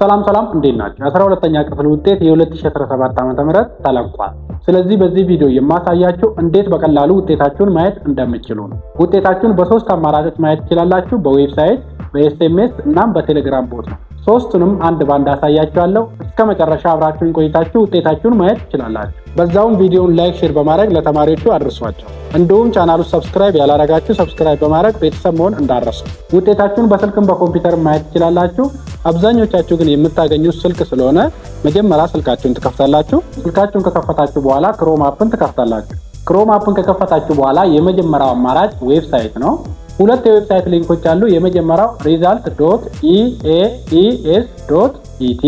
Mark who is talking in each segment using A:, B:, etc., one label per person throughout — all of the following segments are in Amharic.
A: ሰላም እንዴት ናችሁ? 12ኛ ክፍል ውጤት የ2017 ዓ.ም ተለቋል። ስለዚህ በዚህ ቪዲዮ የማሳያችሁ እንዴት በቀላሉ ውጤታችሁን ማየት እንደምትችሉ ነው። ውጤታችሁን በሶስት አማራጮች ማየት ትችላላችሁ። በዌብሳይት፣ በኤስኤምኤስ እናም በቴሌግራም ቦት ነው። ሶስቱንም አንድ ባንድ አሳያችኋለሁ። እስከ መጨረሻ አብራችሁን ቆይታችሁ ውጤታችሁን ማየት ትችላላችሁ። በዛውም ቪዲዮውን ላይክ፣ ሼር በማድረግ ለተማሪዎቹ አድርሷቸው። እንዲሁም ቻናሉን ሰብስክራይብ ያላረጋችሁ ሰብስክራይብ በማድረግ ቤተሰብ መሆን እንዳትረሱ። ውጤታችሁን በስልክም በኮምፒውተር ማየት ትችላላችሁ። አብዛኞቻችሁ ግን የምታገኙት ስልክ ስለሆነ መጀመሪያ ስልካችሁን ትከፍታላችሁ። ስልካችሁን ከከፈታችሁ በኋላ ክሮም አፕን ትከፍታላችሁ። ክሮም አፕን ከከፈታችሁ በኋላ የመጀመሪያው አማራጭ ዌብሳይት ነው። ሁለት የዌብሳይት ሊንኮች አሉ። የመጀመሪያው result.eaes.et፣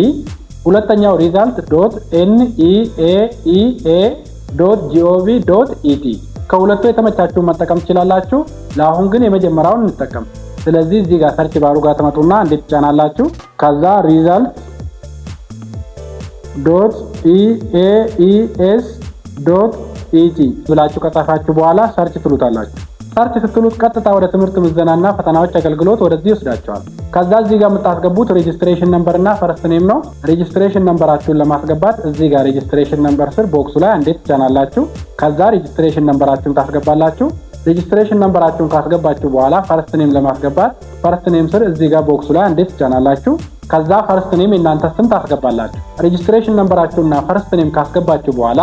A: ሁለተኛው result.neaea.gov.et። ከሁለቱ የተመቻችሁን መጠቀም ትችላላችሁ። ለአሁን ግን የመጀመሪያውን እንጠቀም። ስለዚህ እዚህ ጋር ሰርች ባሩ ጋር ተመጡና እንዴት ትጫናላችሁ። ከዛ result.eaes.et ብላችሁ ከጻፋችሁ በኋላ ሰርች ትሉታላችሁ። ሰርች ስትሉት ቀጥታ ወደ ትምህርት ምዘናና ፈተናዎች አገልግሎት ወደዚህ ይወስዳችኋል። ከዛ እዚህ ጋር የምታስገቡት ሬጂስትሬሽን ነምበር እና ፈርስት ኔም ነው። ሬጂስትሬሽን ነምበራችሁን ለማስገባት እዚህ ጋር ሬጂስትሬሽን ነምበር ስር ቦክሱ ላይ እንዴት ትጫናላችሁ። ከዛ ሬጂስትሬሽን ነምበራችሁን ታስገባላችሁ። ሬጂስትሬሽን ነምበራችሁን ካስገባችሁ በኋላ ፈርስት ኔም ለማስገባት ፈርስት ኔም ስር እዚህ ጋር ቦክሱ ላይ እንዴት ትጫናላችሁ። ከዛ ፈርስት ኔም የእናንተ ስም ታስገባላችሁ። ሬጂስትሬሽን ነምበራችሁና ፈርስት ኔም ካስገባችሁ በኋላ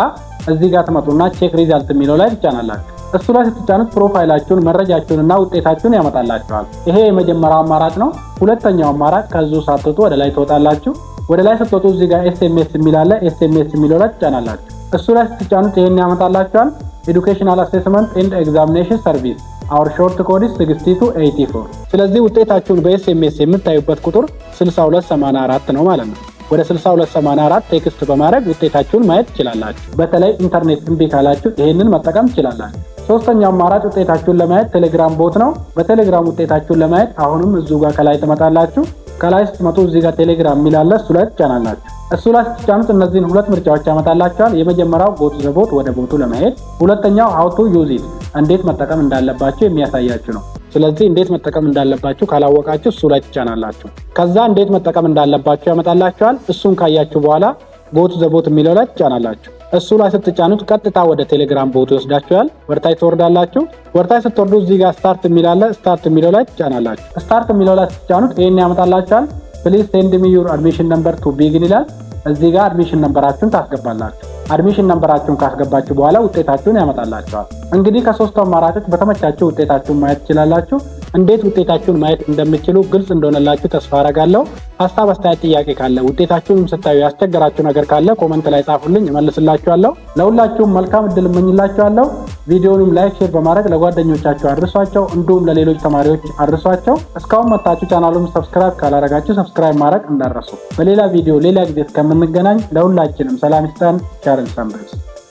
A: እዚህ ጋር ትመጡና ቼክ ሪዛልት የሚለው ላይ ትጫናላችሁ። እሱ ላይ ስትጫኑት ፕሮፋይላችሁን፣ መረጃችሁንና ውጤታችሁን ያመጣላችኋል። ይሄ የመጀመሪያው አማራጭ ነው። ሁለተኛው አማራጭ ከዚሁ ሳትወጡ ወደ ላይ ትወጣላችሁ። ወደ ላይ ስትወጡ እዚህ ጋር ኤስኤምኤስ የሚል አለ። ኤስኤምኤስ የሚለው ላይ ትጫናላችሁ። እሱ ላይ ስትጫኑት ይሄን ያመጣላችኋል። ኤዱኬሽናል አሴስመንት ኤንድ ኤግዛሚኔሽን ሰርቪስ አወር ሾርት ኮድ 6284። ስለዚህ ውጤታችሁን በኤስኤምኤስ የምታዩበት ቁጥር 6284 ነው ማለት ነው። ወደ 6284 ቴክስት በማድረግ ውጤታችሁን ማየት ትችላላችሁ። በተለይ ኢንተርኔት እምቢ ካላችሁ ይሄንን መጠቀም ትችላላችሁ። ሶስተኛው አማራጭ ውጤታችሁን ለማየት ቴሌግራም ቦት ነው። በቴሌግራም ውጤታችሁን ለማየት አሁንም እዚሁ ጋር ከላይ ትመጣላችሁ። ከላይ ስትመጡ እዚህ ጋር ቴሌግራም የሚል አለ። እሱ ላይ ትጫናላችሁ። እሱ ላይ ስትጫኑት እነዚህን ሁለት ምርጫዎች ያመጣላችኋል። የመጀመሪያው ጎቱ ዘ ቦት ወደ ቦቱ ለመሄድ፣ ሁለተኛው ሃው ቱ ዩዝ ኢት እንዴት መጠቀም እንዳለባችሁ የሚያሳያችሁ ነው። ስለዚህ እንዴት መጠቀም እንዳለባችሁ ካላወቃችሁ እሱ ላይ ትጫናላችሁ። ከዛ እንዴት መጠቀም እንዳለባችሁ ያመጣላችኋል። እሱን ካያችሁ በኋላ ጎቱ ዘ ቦት የሚለው ላይ ትጫናላችሁ። እሱ ላይ ስትጫኑት ቀጥታ ወደ ቴሌግራም ቦቱ ይወስዳችኋል። ወርታይ ትወርዳላችሁ። ወርታይ ስትወርዱ እዚህ ጋር ስታርት የሚል አለ። ስታርት የሚለው ላይ ትጫናላችሁ። ስታርት የሚለው ላይ ስትጫኑት ይሄን ያመጣላችኋል። ፕሊዝ ሴንድ ሚ ዩር አድሚሽን ነምበር ቱ ቢግን ይላል። እዚህ ጋር አድሚሽን ነምበራችሁን ታስገባላችሁ። አድሚሽን ነምበራችሁን ካስገባችሁ በኋላ ውጤታችሁን ያመጣላችኋል። እንግዲህ ከሶስቱ አማራጮች በተመቻችሁ ውጤታችሁን ማየት ትችላላችሁ። እንዴት ውጤታችሁን ማየት እንደምትችሉ ግልጽ እንደሆነላችሁ ተስፋ አረጋለሁ። ሀሳብ፣ አስተያየት፣ ጥያቄ ካለ ውጤታችሁን ስታዩ ያስቸገራችሁ ነገር ካለ ኮመንት ላይ ጻፉልኝ፣ እመልስላችኋለሁ። ለሁላችሁም መልካም እድል እመኝላችኋለሁ። ቪዲዮውንም ላይክ፣ ሼር በማድረግ ለጓደኞቻችሁ አድርሷቸው፣ እንዲሁም ለሌሎች ተማሪዎች አድርሷቸው። እስካሁን መጣችሁ ቻናሉን ሰብስክራይብ ካላረጋችሁ ሰብስክራይብ ማድረግ እንዳትረሱ። በሌላ ቪዲዮ ሌላ ጊዜ እስከምንገናኝ ለሁላችንም ሰላም ይስጠን። ቸር እንሰንብት።